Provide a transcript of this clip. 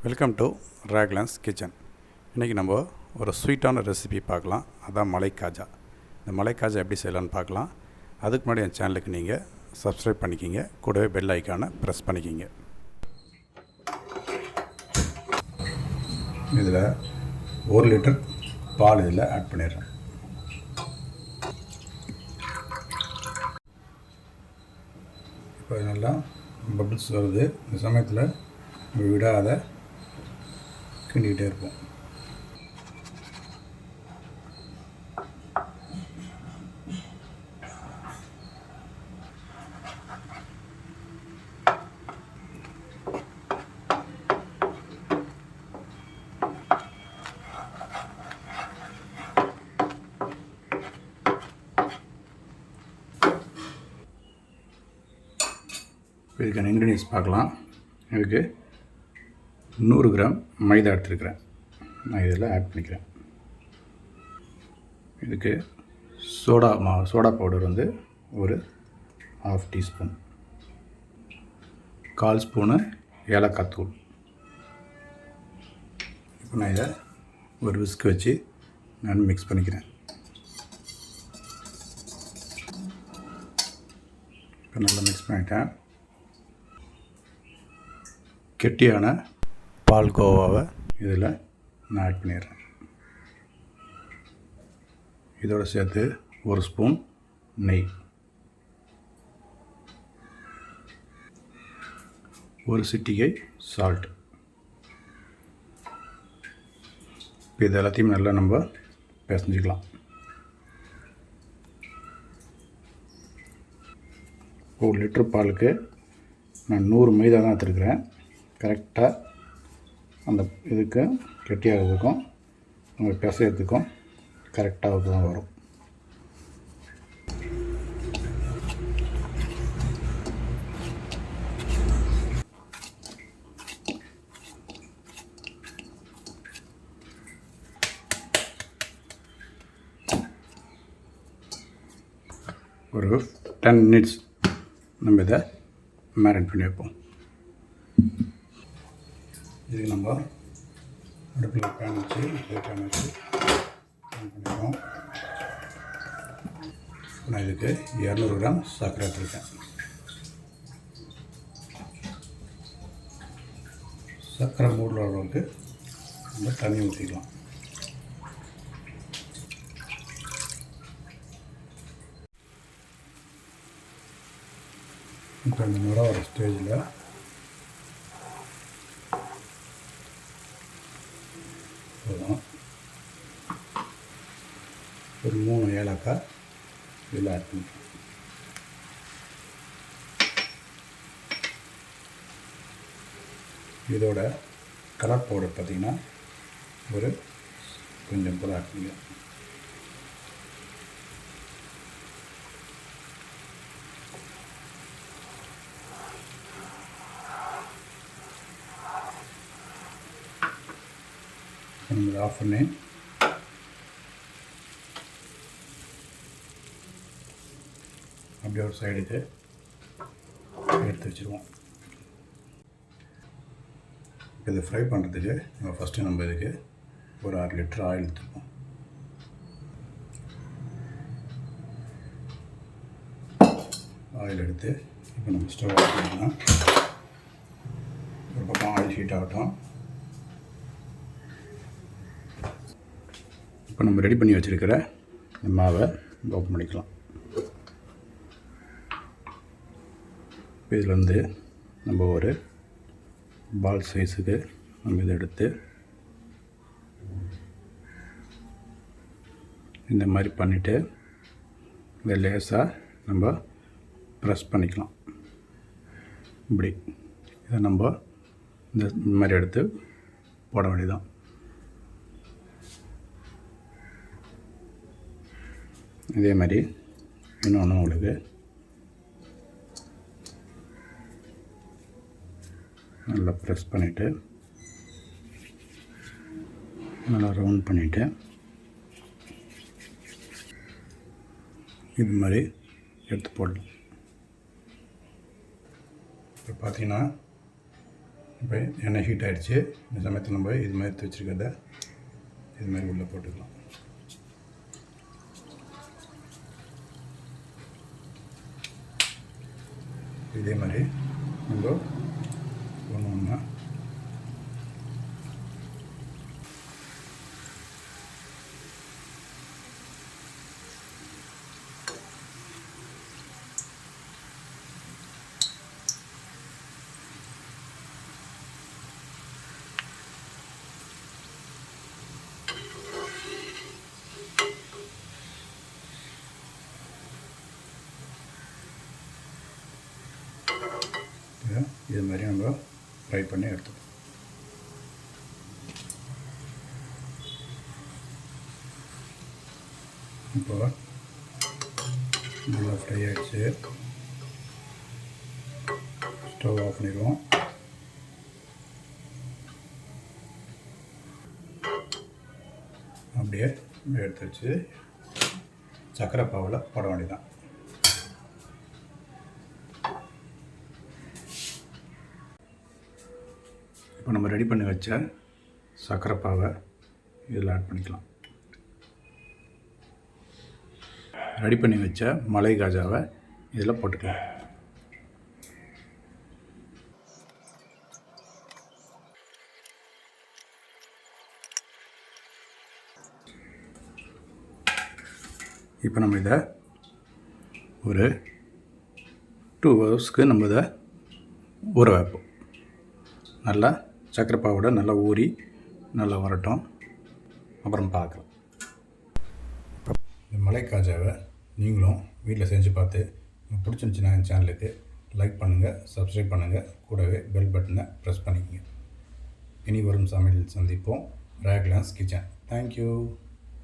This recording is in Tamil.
Welcome to ராக்லான்ஸ் kitchen. இன்றைக்கி நம்ம ஒரு ஸ்வீட்டான ரெசிபி பார்க்கலாம். அதான் மலை காஜா. இந்த மலை காஜா எப்படி செய்யலான்னு பார்க்கலாம். அதுக்கு முன்னாடி என் சேனலுக்கு நீங்கள் சப்ஸ்கிரைப் பண்ணிக்கிங்க, கூடவே பெல் ஐக்கானை ப்ரெஸ் பண்ணிக்கிங்க. இதில் 1 லிட்டர் பால் இதில் ஆட் பண்ணிடுறேன். இப்போ நல்லா பபிள்ஸ் வருது. இந்த சமயத்தில் விடாத கிண்டிக்கிட்டே இருப்போம். இதுக்கான இன்க்ரீடியன்ஸ் பார்க்கலாம். இதுக்கு 100 கிராம் மைதா எடுத்துருக்கிறேன். நான் இதில் ஆட் பண்ணிக்கிறேன். இதுக்கு சோடா பவுடர் வந்து ஒரு 1/2 டீஸ்பூன், 1/4 ஸ்பூனு ஏலக்காய் தூள். இப்போ நான் இதை ஒரு விஸ்க் வச்சு நான் மிக்ஸ் பண்ணிக்கிறேன். இப்போ நல்லா மிக்ஸ் பண்ணிட்டேன். கெட்டியான பால்கோவாவை இதில் நான் ஆட் பண்ணிடுறேன். இதோடு சேர்த்து 1 ஸ்பூன் நெய், 1 சிட்டிகை சால்ட். இப்போ இது எல்லாத்தையும் நல்லா நம்ம பிசைஞ்சிக்கலாம். 1 லிட்டர் பாலுக்கு நான் 100 மைதா தான் எடுத்துருக்கிறேன். கரெக்டாக அந்த இதுக்கு கெட்டியாகிறதுக்கும் நம்ம பிசையறதுக்கும் கரெக்டாக தான் வரும். ஒரு 10 மினிட்ஸ் நம்ம இதை மேரினேட் பண்ணி வைப்போம். இதுக்கு நம்ம அடுப்பில் பேன் வச்சு பண்ணிடுவோம். நான் இதுக்கு 200 கிராம் சர்க்கரை எடுத்துருக்கேன். சர்க்கரை மூடுற அளவுக்கு நம்ம தண்ணி ஊற்றிக்கலாம். இப்போ இந்த முறை ஒரு ஸ்டேஜில் ஒரு 3 ஏலக்காய் இதில் ஆட் பண்ணிக்கலாம். இதோட கலர் பவுடர் பார்த்திங்கன்னா ஒரு கொஞ்சம் போல் ஆட் பண்ணிக்கலாம். நம்ம ஆஃப் பண்ணி அப்படியே ஒரு சைடுக்கு எடுத்து வச்சுருவோம். இதை ஃப்ரை பண்ணுறதுக்கு ஃபஸ்ட்டு நம்ம இதுக்கு ஒரு 1/2 லிட்டர் ஆயில் எடுத்துப்போம். ஆயில் எடுத்து இப்போ நம்ம ஸ்டவ் ஆஃப் பண்ணிக்கலாம். ஒரு பக்கம் ஆயில் ஹீட் ஆகட்டும். இப்போ நம்ம ரெடி பண்ணி வச்சுருக்கிற இந்த மாவை ஓப்பன் பண்ணிக்கலாம். இதில் வந்து நம்ம ஒரு பால் சைஸுக்கு நம்ம இதை எடுத்து இந்த மாதிரி பண்ணிவிட்டு இதை லேசாக நம்ம ப்ரெஸ் பண்ணிக்கலாம். இப்படி இதை நம்ம இந்த மாதிரி எடுத்து போட வேண்டியதான். இதே மாதிரி இன்னொன்று உங்களுக்கு நல்லா ப்ரெஸ் பண்ணிவிட்டு நல்லா ரவுண்ட் பண்ணிவிட்டு இது மாதிரி எடுத்து போடலாம். இப்போ பார்த்தீங்கன்னா இப்போ எண்ணெய் ஹீட் ஆகிடுச்சு. இந்த சமயத்தில் நம்ம இது மாதிரி எடுத்து வச்சுருக்கிறத இது மாதிரி உள்ளே போட்டுக்கலாம். இதே மாதிரி நம்ம ஒன்று ஒன்றா இது மாதிரி நம்ம ஃப்ரை பண்ணி எடுத்துக்கலாம். இப்போ நல்லா ஃப்ரை ஆகிடுச்சு. ஸ்டவ் ஆஃப் பண்ணிடுவோம். அப்படியே எடுத்து வச்சு சர்க்கரை பாவில் போட வேண்டியதான். இப்போ நம்ம ரெடி பண்ணி வச்ச சர்க்கரை பாவை இதில் ஆட் பண்ணிக்கலாம். ரெடி பண்ணி வச்ச மலை காஜாவை இதில் போட்டுக்கலாம். இப்போ நம்ம இதை ஒரு 2 ஹவர்ஸ்க்கு நம்ம இதை ஊற வைப்போம். நல்லா சர்க்கரை பாவோட நல்லா ஊறி நல்லா வரட்டும், அப்புறம் பார்க்கலாம். இந்த மலை காஜாவை நீங்களும் வீட்டில் செஞ்சு பார்த்து உங்களுக்கு பிடிச்சிருந்துச்சுன்னா என் சேனலுக்கு லைக் பண்ணுங்கள், சப்ஸ்கிரைப் பண்ணுங்கள், கூடவே பெல் பட்டனை ப்ரெஸ் பண்ணிக்கோங்க. இனி வரும் சமையலில் சந்திப்போம். ராக்லான்ஸ் கிச்சன். தேங்க்யூ.